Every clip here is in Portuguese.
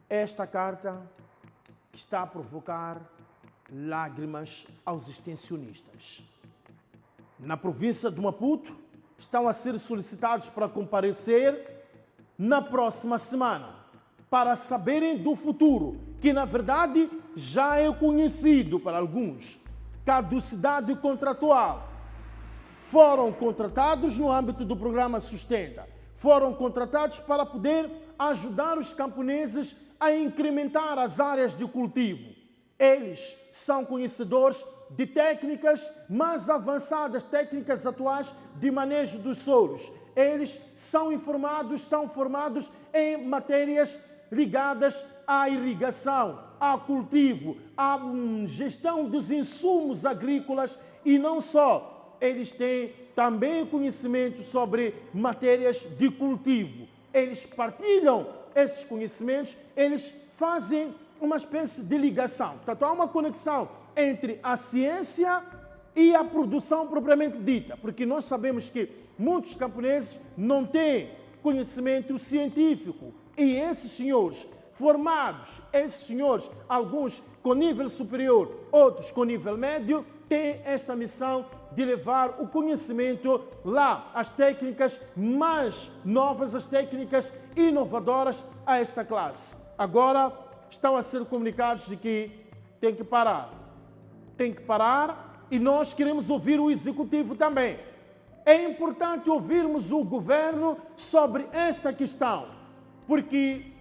esta carta que está a provocar lágrimas aos extensionistas. Na província de Maputo, estão a ser solicitados para comparecer na próxima semana, para saberem do futuro, que na verdade já é conhecido para alguns. Caducidade contratual. Foram contratados no âmbito do programa Sustenta. Foram contratados para poder ajudar os camponeses a incrementar as áreas de cultivo. Eles são conhecedores de técnicas mais avançadas, técnicas atuais de manejo dos solos. Eles são formados em matérias ligadas à irrigação, ao cultivo, à gestão dos insumos agrícolas e não só. Eles têm também conhecimento sobre matérias de cultivo. Eles partilham esses conhecimentos, eles fazem uma espécie de ligação. Portanto, há uma conexão entre a ciência e a produção propriamente dita, porque nós sabemos que muitos camponeses não têm conhecimento científico e esses senhores formados, alguns com nível superior, outros com nível médio, têm esta missão de levar o conhecimento lá, as técnicas mais novas, as técnicas inovadoras a esta classe. Agora estão a ser comunicados de que tem que parar. Tem que parar e nós queremos ouvir o executivo também. É importante ouvirmos o governo sobre esta questão, porque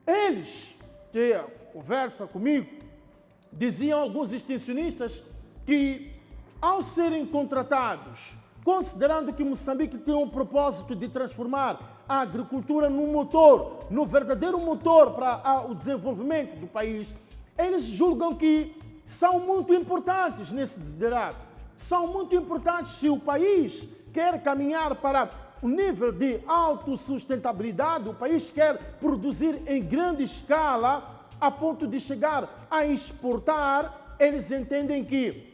eles, que conversa comigo, diziam alguns extensionistas que ao serem contratados, considerando que Moçambique tem um propósito de transformar a agricultura num motor, no verdadeiro motor para o desenvolvimento do país, eles julgam que são muito importantes nesse desiderato. São muito importantes se o país quer caminhar para um nível de autossustentabilidade, o país quer produzir em grande escala a ponto de chegar a exportar, eles entendem que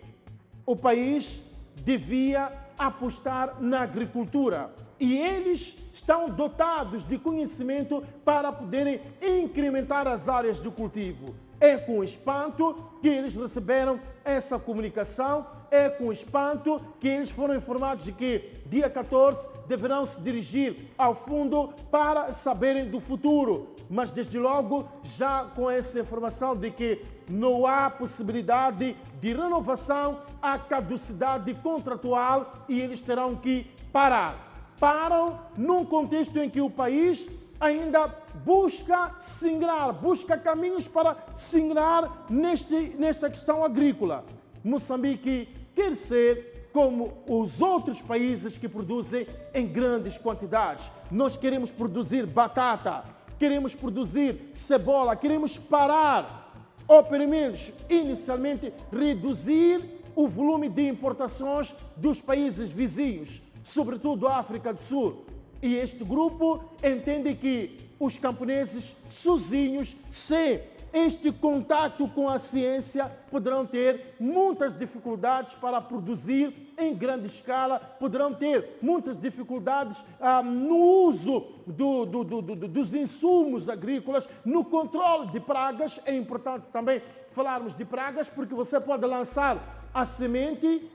o país devia apostar na agricultura e eles estão dotados de conhecimento para poderem incrementar as áreas de cultivo. É com espanto que eles receberam essa comunicação, é com espanto que eles foram informados de que dia 14 deverão se dirigir ao fundo para saberem do futuro. Mas desde logo já com essa informação de que não há possibilidade de renovação, há caducidade contratual e eles terão que parar. Param num contexto em que o país ainda busca singrar, busca caminhos para singrar nesta questão agrícola. Moçambique quer ser como os outros países que produzem em grandes quantidades. Nós queremos produzir batata, queremos produzir cebola, queremos parar, ou pelo menos inicialmente reduzir o volume de importações dos países vizinhos, sobretudo a África do Sul. E este grupo entende que os camponeses sozinhos, sem este contato com a ciência, poderão ter muitas dificuldades para produzir em grande escala, poderão ter muitas dificuldades no uso dos insumos agrícolas, no controle de pragas. É importante também falarmos de pragas, porque você pode lançar a semente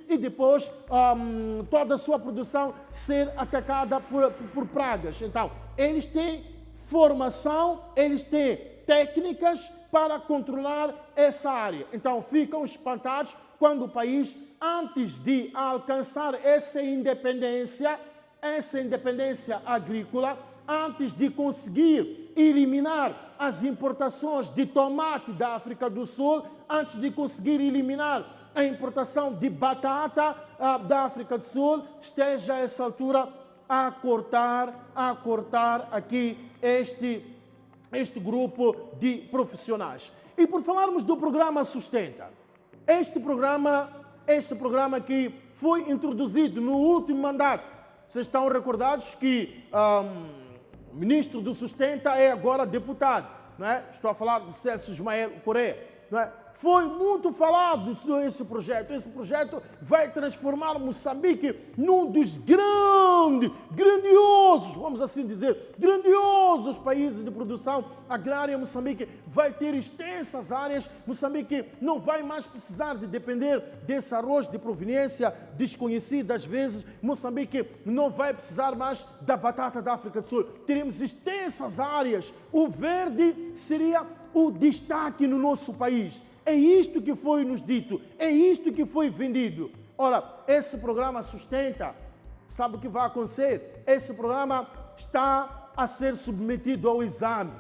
e depois toda a sua produção ser atacada por pragas. Então, eles têm formação, eles têm técnicas para controlar essa área. Então, ficam espantados quando o país, antes de alcançar essa independência agrícola, antes de conseguir eliminar as importações de tomate da África do Sul, antes de conseguir eliminar a importação de batata da África do Sul, esteja a essa altura a cortar aqui este grupo de profissionais. E por falarmos do programa Sustenta, este programa que foi introduzido no último mandato, vocês estão recordados que o ministro do Sustenta é agora deputado, não é? Estou a falar de Celso Ismael Correia. não é? Foi muito falado sobre esse projeto. Esse projeto vai transformar Moçambique num dos grandiosos, vamos assim dizer, grandiosos países de produção agrária. Moçambique vai ter extensas áreas. Moçambique não vai mais precisar de depender desse arroz de proveniência desconhecida às vezes. Moçambique não vai precisar mais da batata da África do Sul. Teremos extensas áreas. O verde seria o destaque no nosso país. É isto que foi nos dito, é isto que foi vendido. Ora, esse programa sustenta, sabe o que vai acontecer? Esse programa está a ser submetido ao exame.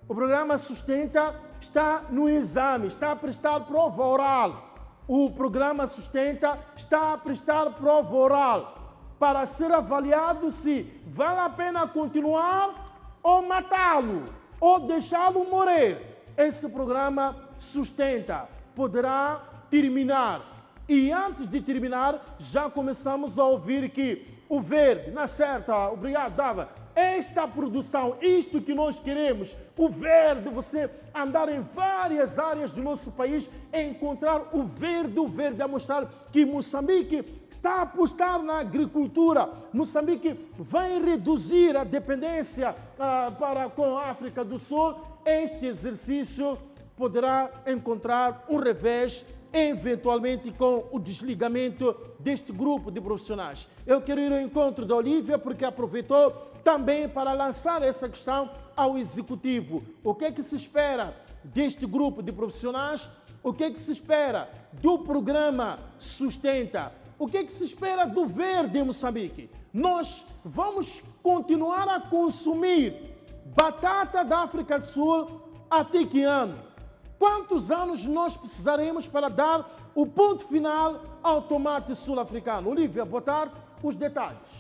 O programa sustenta está no exame, está a prestar prova oral. O programa sustenta está a prestar prova oral para ser avaliado se vale a pena continuar ou matá-lo, ou deixá-lo morrer. Esse programa sustenta poderá terminar. E antes de terminar, já começamos a ouvir que o verde, na certa, obrigado, Dava, esta produção, isto que nós queremos, o verde, você andar em várias áreas do nosso país, encontrar o verde a mostrar que Moçambique está a apostar na agricultura. Moçambique vai reduzir a dependência com a África do Sul. Este exercício poderá encontrar um revés, eventualmente com o desligamento deste grupo de profissionais. Eu quero ir ao encontro da Olívia porque aproveitou também para lançar essa questão ao Executivo. O que é que se espera deste grupo de profissionais? O que é que se espera do programa Sustenta? O que é que se espera do verde em Moçambique? Nós vamos continuar a consumir batata da África do Sul até que ano? Quantos anos nós precisaremos para dar o ponto final ao tomate sul-africano? Olívia, boa tarde. Os detalhes.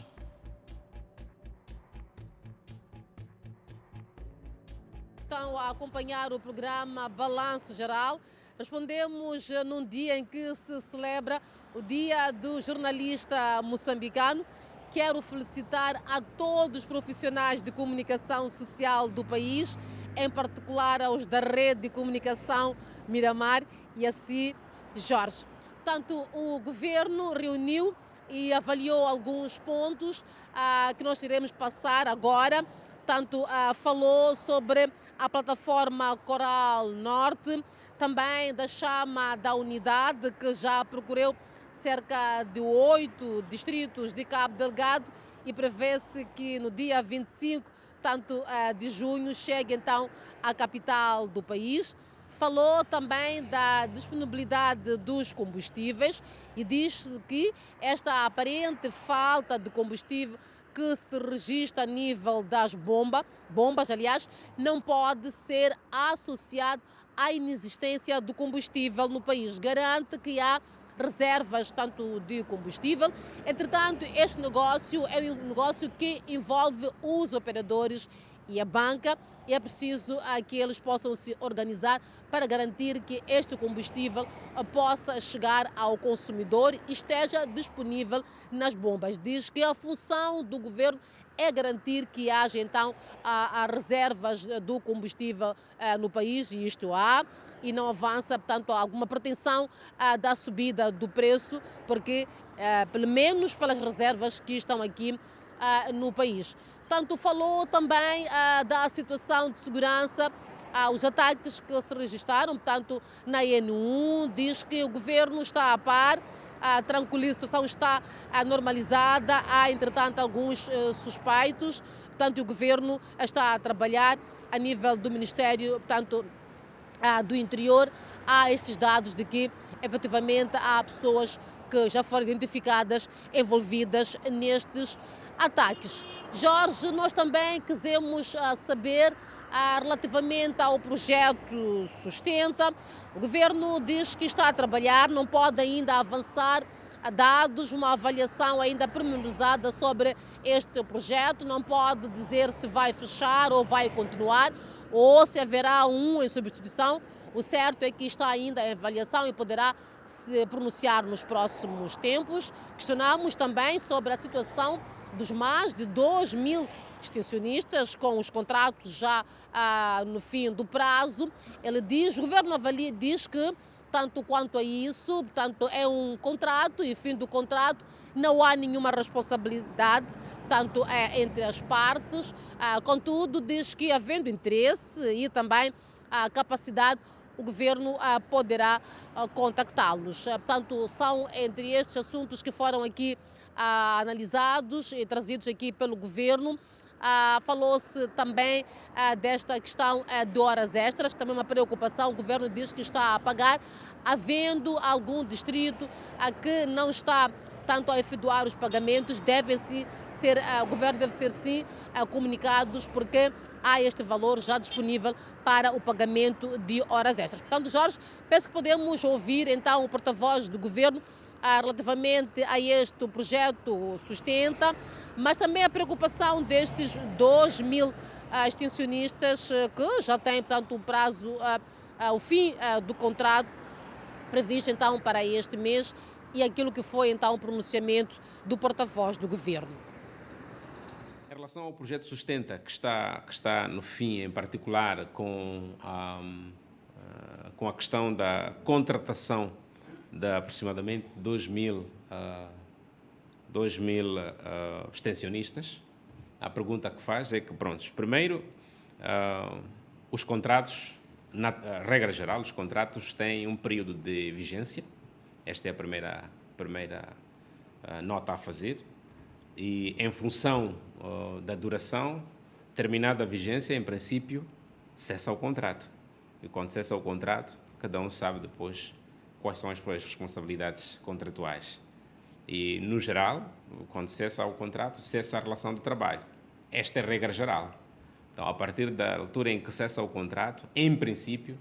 Estão a acompanhar o programa Balanço Geral. Respondemos num dia em que se celebra o Dia do Jornalista Moçambicano. Quero felicitar a todos os profissionais de comunicação social do país, em particular aos da Rede de Comunicação Miramar e assim Jorge. Portanto, o governo reuniu e avaliou alguns pontos que nós iremos passar agora. Portanto, falou sobre a plataforma Coral Norte, também da chama da unidade, que já procurou cerca de 8 distritos de Cabo Delgado e prevê-se que no dia 25 de junho chegue então à capital do país. Falou também da disponibilidade dos combustíveis e diz que esta aparente falta de combustível que se registra a nível das bombas, aliás, não pode ser associado à inexistência do combustível no país. Garante que há reservas tanto de combustível. Entretanto, este negócio é um negócio que envolve os operadores e a banca, e é preciso que eles possam se organizar para garantir que este combustível possa chegar ao consumidor e esteja disponível nas bombas. Diz que a função do governo é garantir que haja então reservas do combustível no país, e isto há, e não avança, portanto, alguma pretensão da subida do preço, porque, pelo menos pelas reservas que estão aqui no país. Portanto, falou também da situação de segurança, os ataques que se registraram, portanto, na N1, diz que o governo está a par, tranquiliza, a situação está normalizada, há, entretanto, alguns suspeitos, portanto, o governo está a trabalhar a nível do Ministério, portanto, do Interior. Há estes dados de que, efetivamente, há pessoas que já foram identificadas envolvidas nestes ataques. Jorge, nós também quisemos saber relativamente ao projeto Sustenta. O governo diz que está a trabalhar, não pode ainda avançar a dados, uma avaliação ainda pormenorizada sobre este projeto, não pode dizer se vai fechar ou vai continuar, ou se haverá um em substituição. O certo é que está ainda em avaliação e poderá se pronunciar nos próximos tempos. Questionamos também sobre a situação dos mais de 2.000 extensionistas, com os contratos já no fim do prazo. Ele diz, o governo avalia, diz que tanto quanto a isso, portanto, é um contrato e fim do contrato, não há nenhuma responsabilidade, tanto entre as partes, contudo, diz que havendo interesse e também a capacidade, o governo poderá contactá-los. Portanto, são entre estes assuntos que foram aqui analisados e trazidos aqui pelo governo. Falou-se também desta questão de horas extras, que também é uma preocupação. O governo diz que está a pagar, havendo algum distrito que não está tanto a efetuar os pagamentos, o governo deve ser sim comunicados, porque há este valor já disponível para o pagamento de horas extras. Portanto, Jorge, penso que podemos ouvir então o porta-voz do governo relativamente a este projeto Sustenta, mas também a preocupação destes 2.000 extensionistas que já têm, portanto, o prazo, o fim do contrato previsto então para este mês, e aquilo que foi então o pronunciamento do porta-voz do governo. Em relação ao projeto Sustenta, que está no fim, em particular com a questão da contratação de aproximadamente 2.000 extensionistas, a pergunta que faz é que, pronto, primeiro, os contratos, na regra geral, os contratos têm um período de vigência. Esta é a primeira nota a fazer. E, em função da duração, terminada a vigência, em princípio, cessa o contrato. E quando cessa o contrato, cada um sabe depois quais são as responsabilidades contratuais. E, no geral, quando cessa o contrato, cessa a relação de trabalho. Esta é a regra geral. Então, a partir da altura em que cessa o contrato, em princípio,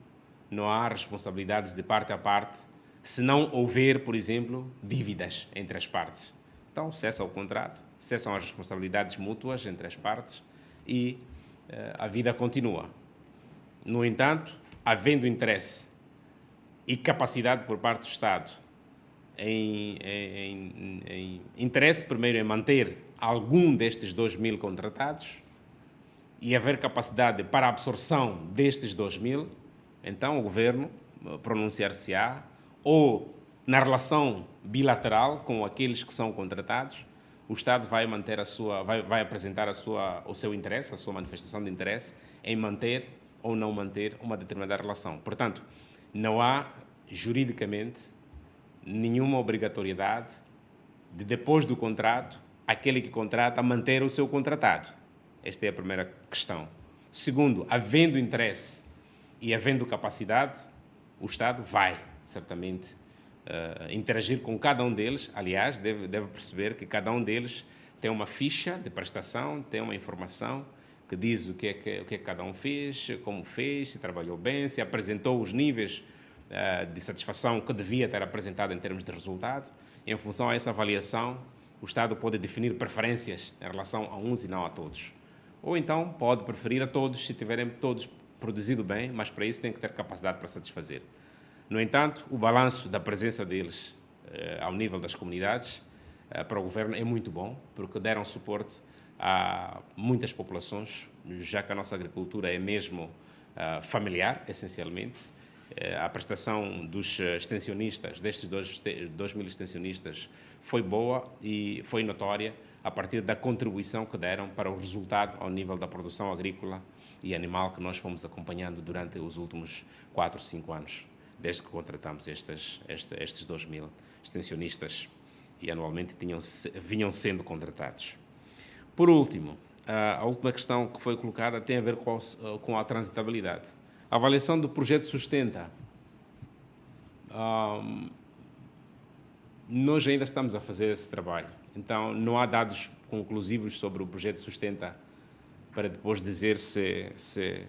não há responsabilidades de parte a parte, se não houver, por exemplo, dívidas entre as partes. Então, cessa o contrato, cessam as responsabilidades mútuas entre as partes e a vida continua. No entanto, havendo interesse e capacidade por parte do Estado em interesse, primeiro, em manter algum destes 2.000 contratados e haver capacidade para a absorção destes 2.000, então o Governo pronunciar-se-á ou na relação bilateral com aqueles que são contratados, o Estado vai manter vai apresentar o seu interesse, a sua manifestação de interesse em manter ou não manter uma determinada relação. Portanto, não há juridicamente nenhuma obrigatoriedade de, depois do contrato, aquele que contrata manter o seu contratado. Esta é a primeira questão. Segundo, havendo interesse e havendo capacidade, o Estado vai, certamente, interagir com cada um deles. Aliás, deve perceber que cada um deles tem uma ficha de prestação, tem uma informação que diz o que é que cada um fez, como fez, se trabalhou bem, se apresentou os níveis de satisfação que devia ter apresentado em termos de resultado. Em função a essa avaliação, o Estado pode definir preferências em relação a uns e não a todos. Ou então pode preferir a todos se tiverem todos produzido bem, mas para isso tem que ter capacidade para satisfazer. No entanto, o balanço da presença deles ao nível das comunidades para o governo é muito bom, porque deram suporte a muitas populações, já que a nossa agricultura é mesmo familiar, essencialmente. A prestação dos extensionistas, destes 2.000 extensionistas, foi boa e foi notória a partir da contribuição que deram para o resultado ao nível da produção agrícola e animal que nós fomos acompanhando durante os últimos 4, 5 anos, desde que contratamos estes 2.000 extensionistas e anualmente vinham sendo contratados. Por último, a última questão que foi colocada tem a ver com a transitabilidade. A avaliação do projeto Sustenta. Nós ainda estamos a fazer esse trabalho, então não há dados conclusivos sobre o projeto Sustenta para depois dizer se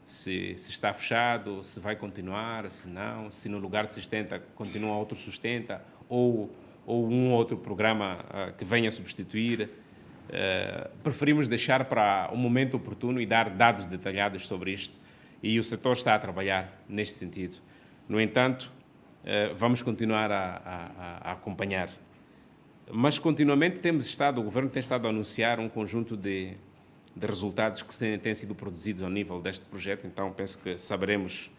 está fechado, se vai continuar, se não, se no lugar de Sustenta continua outro Sustenta ou um outro programa que venha substituir. Preferimos deixar para o momento oportuno e dar dados detalhados sobre isto, e o setor está a trabalhar neste sentido. No entanto, vamos continuar a acompanhar. Mas, continuamente, o Governo tem estado a anunciar um conjunto de de resultados que têm sido produzidos ao nível deste projeto, então penso que saberemos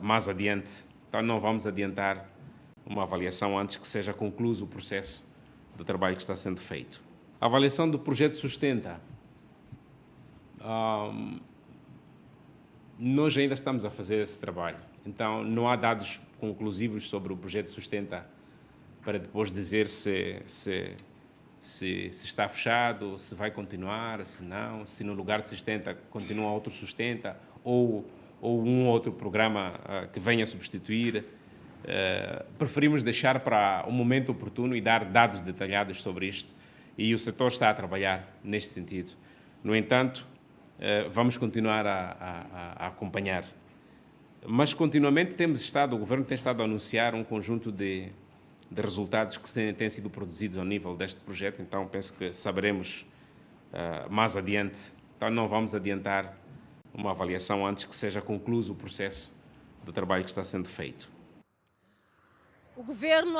mais adiante. Então não vamos adiantar uma avaliação antes que seja concluído o processo do trabalho que está sendo feito. A avaliação do projeto Sustenta. Nós ainda estamos a fazer esse trabalho, então não há dados conclusivos sobre o projeto Sustenta para depois dizer se está fechado, se vai continuar, se não, se no lugar de Sustenta continua outro Sustenta ou um outro programa que venha substituir. Preferimos deixar para o momento oportuno e dar dados detalhados sobre isto, e o setor está a trabalhar neste sentido. No entanto, vamos continuar a acompanhar. Mas continuamente o governo tem estado a anunciar um conjunto de resultados que têm sido produzidos ao nível deste projeto, então penso que saberemos mais adiante. Então não vamos adiantar uma avaliação antes que seja concluído o processo do trabalho que está sendo feito. O governo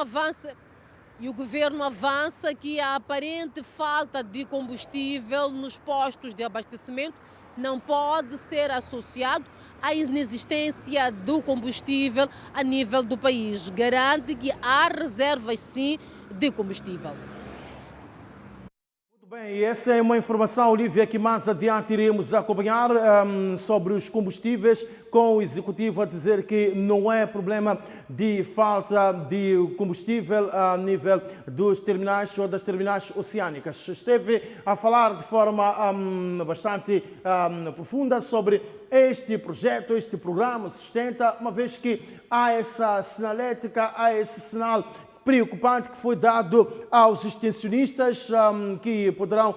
avança que a aparente falta de combustível nos postos de abastecimento não pode ser associado à inexistência do combustível a nível do país. Garante que há reservas, sim, de combustível. Muito bem, e essa é uma informação, Olívia, que mais adiante iremos acompanhar sobre os combustíveis, com o Executivo a dizer que não é problema de falta de combustível a nível dos terminais ou das terminais oceânicas. Esteve a falar de forma bastante profunda sobre este projeto, este programa Sustenta, uma vez que há essa sinalética, há esse sinal preocupante que foi dado aos extensionistas que poderão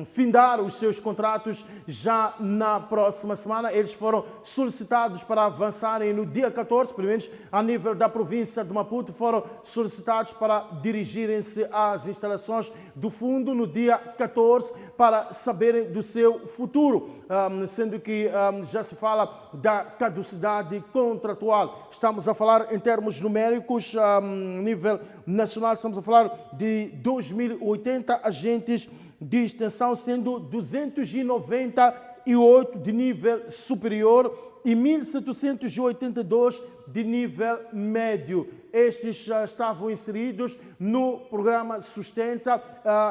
findar os seus contratos já na próxima semana. Eles foram solicitados para avançarem no dia 14, pelo menos a nível da província de Maputo, foram solicitados para dirigirem-se às instalações do fundo no dia 14 para saberem do seu futuro, sendo que já se fala da caducidade contratual. Estamos a falar em termos numéricos, nível nacional, estamos a falar de 2.080 agentes de extensão, sendo 298 de nível superior e 1.782 de nível médio. Estes já estavam inseridos no programa Sustenta,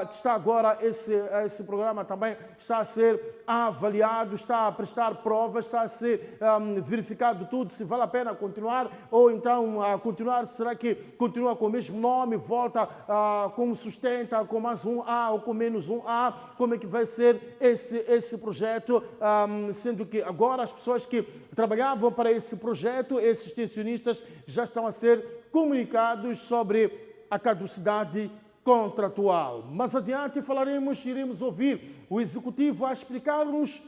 que está agora, esse programa também está a ser avaliado, está a prestar provas, está a ser verificado tudo, se vale a pena continuar ou então continuar, será que continua com o mesmo nome, volta com Sustenta, com mais um A ou com menos um A, como é que vai ser esse projeto, sendo que agora as pessoas que trabalhavam para esse projeto, esses extensionistas, já estão a ser comunicados sobre a caducidade contratual. Mais adiante iremos ouvir o Executivo a explicar-nos